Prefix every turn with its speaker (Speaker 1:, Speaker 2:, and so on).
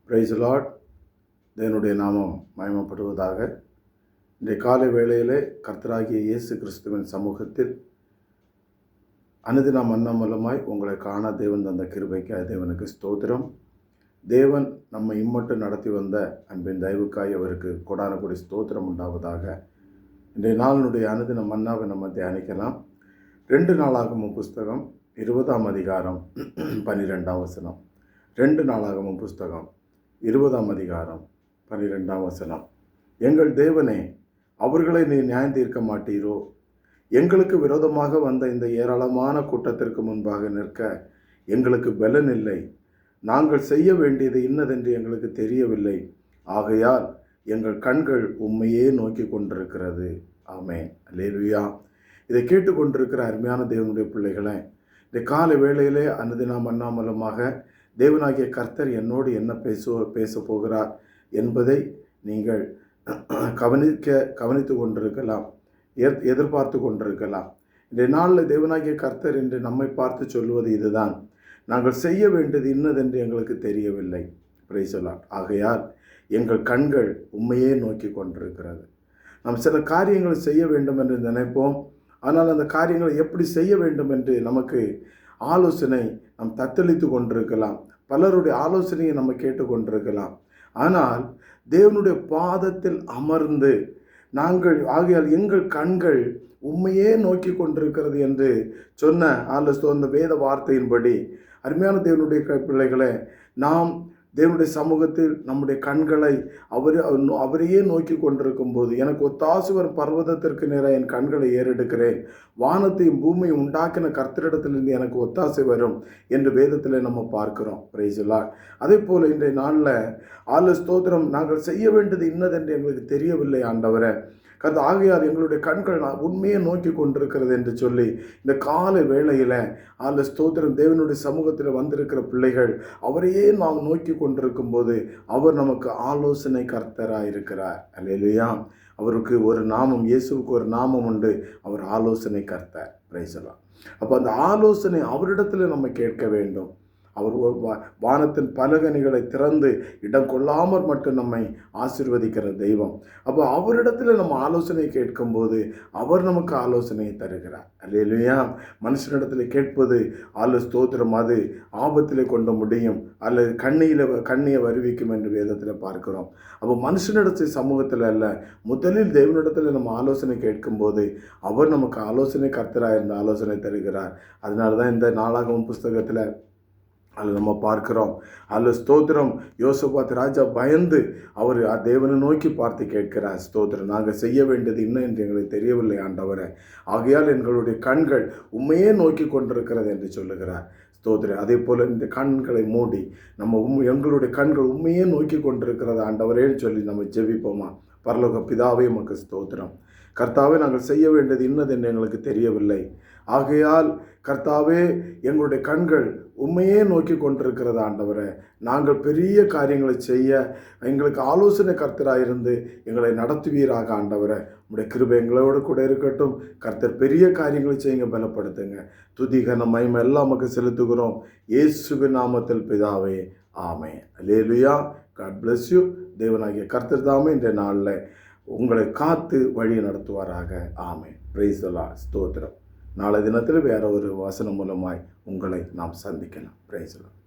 Speaker 1: Price Lord. தேவனுடைய நாமம் மகிமைப்படுவதாக. இன்றைய காலை வேளையிலே கர்த்தராகிய இயேசு கிறிஸ்துவின் சமூகத்தில் அனுதினம் மன்னா மூலமாய் உங்களை காண தேவன் தந்த கிருபைக்காய் தேவனுக்கு ஸ்தோத்திரம். தேவன் நம்மை இம்மட்டும் நடத்தி வந்த அன்பின் தயவுக்காய் அவருக்கு கொடான கொடி ஸ்தோத்திரம் உண்டாவதாக. இன்றைய நாளினுடைய அனுதின மன்னாவை நம்ம தியானிக்கலாம். 2 நாளாகமம் புஸ்தகம் 20ஆம் அதிகாரம் 12ஆம் வசனம். 2 நாளாகமம் புஸ்தகம் 20ஆம் அதிகாரம் 12ஆம் வசனம். எங்கள் தேவனே, அவர்களை நீ நியாயம் தீர்க்க மாட்டீரோ? எங்களுக்கு விரோதமாக வந்த இந்த ஏராளமான கூட்டத்திற்கு முன்பாக நிற்க எங்களுக்கு பலன் இல்லை. நாங்கள் செய்ய வேண்டியது இன்னதென்று எங்களுக்கு தெரியவில்லை. ஆகையால் எங்கள் கண்கள் உம்மையே நோக்கி கொண்டிருக்கிறது. ஆமென். அல்லேலூயா. இதை கேட்டுக்கொண்டிருக்கிற அருமையான தேவனுடைய பிள்ளைகளை, இந்த காலை வேளையிலே அனுதின மன்னா மூலமாக தேவனாகிய கர்த்தர் என்னோடு என்ன பேச போகிறார் என்பதை நீங்கள் கவனித்து கொண்டிருக்கலாம், எதிர்பார்த்து கொண்டிருக்கலாம். இந்த நாளில் தேவனாகிய கர்த்தர் என்று நம்மை பார்த்து சொல்வது இதுதான்: நாங்கள் செய்ய வேண்டியது இன்னதென்று எங்களுக்கு தெரியவில்லை. Price the Lord. ஆகையால் எங்கள் கண்கள் உண்மையே நோக்கி கொண்டிருக்கிறது. நாம் சில காரியங்களை செய்ய வேண்டும் என்று நினைப்போம். ஆனால் அந்த காரியங்களை எப்படி செய்ய வேண்டும் என்று நமக்கு ஆலோசனை நாம் தத்தளித்து கொண்டிருக்கலாம். பலருடைய ஆலோசனையை நம்ம கேட்டுக்கொண்டிருக்கலாம். ஆனால் தேவனுடைய பாதத்தில் அமர்ந்து ஆகையால் எங்கள் கண்கள் உண்மையே நோக்கி கொண்டிருக்கிறது என்று சொன்ன அந்த வேத வார்த்தையின்படி, அருமையான தேவனுடைய பிள்ளைகளை, நாம் தேவனுடைய சமூகத்தில் நம்முடைய கண்களை அவரையே நோக்கி கொண்டிருக்கும் போது, எனக்கு ஒத்தாசை வரும் பர்வதத்திற்கு நேராக என் கண்களை ஏறெடுக்கிறேன், வானத்தையும் பூமியை உண்டாக்கின கர்த்தரிடத்திலிருந்து எனக்கு ஒத்தாசை வரும் என்று வேதத்தில் நம்ம பார்க்கிறோம். Price the Lord. அதே போல் இன்றைய நாளில் ஸ்தோத்திரம், நாங்கள் செய்ய வேண்டியது இன்னதென்று எங்களுக்கு தெரியவில்லை ஆண்டவரே. ஆகையால் எங்களுடைய கண்கள் உண்மையை நோக்கி கொண்டிருக்கிறது என்று சொல்லி இந்த காலை வேளையில் ஸ்தோத்திரம், தேவனுடைய சமூகத்தில் வந்திருக்கிற பிள்ளைகள் அவரையே நாம் நோக்கி கொண்டிருக்கும் போது அவர் நமக்கு ஆலோசனை கர்த்தராக இருக்கிறார். அல்லேலூயா. அவருக்கு ஒரு நாமம், இயேசுவுக்கு ஒரு நாமம் உண்டு. அவர் ஆலோசனை கர்த்தர். Price the Lord. அப்போ அந்த ஆலோசனை அவரிடத்தில் நம்ம கேட்க வேண்டும். அவர் வானத்தின் பலகணிகளை திறந்து இடம் கொள்ளாமல் மட்டும் நம்மை ஆசீர்வதிக்கிற தெய்வம். அப்போ அவரிடத்தில் நம்ம ஆலோசனை கேட்கும்போது அவர் நமக்கு ஆலோசனையை தருகிறார். அல்லேலூயா. மனுஷனிடத்தில் கேட்பது ஸ்தோத்திரம், அது ஆபத்தில் கொண்டு முடியும் அல்லது கண்ணியை வருவிக்கும் என்று வேதத்தில் பார்க்கிறோம். அப்போ மனுஷனிடத்தில் சமூகத்தில் அல்ல, முதலில் தேவனிடத்தில் நம்ம ஆலோசனை கேட்கும்போது அவர் நமக்கு ஆலோசனை கர்த்தராக இருந்த ஆலோசனை தருகிறார். அதனால தான் இந்த நாளாகமம் புஸ்தகத்தில் அதில் நம்ம பார்க்கிறோம். ஸ்தோத்திரம், யோசபாத் ராஜா பயந்து அவர் தேவனை நோக்கி பார்த்து கேட்கிறார். ஸ்தோத்திரம், நாங்கள் செய்ய வேண்டியது என்ன என்று எங்களுக்கு தெரியவில்லை ஆண்டவரே. ஆகையால் எங்களுடைய கண்கள் உண்மையே நோக்கி கொண்டிருக்கிறது என்று சொல்லுகிறார். ஸ்தோத்திரம். அதே போல் இந்த கண்களை மூடி எங்களுடைய கண்கள் உண்மையே நோக்கி கொண்டிருக்கிறது ஆண்டவரேன்னு சொல்லி நம்ம ஜெபிப்போமா? பரலோக பிதாவே, உமக்கு ஸ்தோத்திரம். கர்த்தாவே, நாங்கள் செய்ய வேண்டியது இன்னதென்று எங்களுக்கு தெரியவில்லை. ஆகையால் கர்த்தாவே, எங்களுடைய கண்கள் உண்மையே நோக்கி கொண்டிருக்கிறது ஆண்டவரே. நாங்கள் பெரிய காரியங்களை செய்ய எங்களுக்கு ஆலோசனை கர்த்தராக இருந்து எங்களை நடத்துவீராக ஆண்டவரே. உங்களுடைய கிருபை எங்களோடு கூட இருக்கட்டும். கர்த்தர் பெரிய காரியங்களை செய்யுங்க, பலப்படுத்துங்க. துதிகன மகிமை எல்லாம் நமக்கு செலுத்துகிறோம் இயேசுவின் நாமத்தில் பிதாவே, ஆமென். அல்லேலூயா. God bless you. தேவனாகிய கர்த்தர் தாமே இந்த நாளில் உங்களை காத்து வழி நடத்துவாராக. ஆமென். Praise the Lord. ஸ்தோத்திரம். நாளை தினத்தில் வேற ஒரு வசனம் மூலமாய் உங்களை நாம் சந்திக்கலாம். Price the Lord.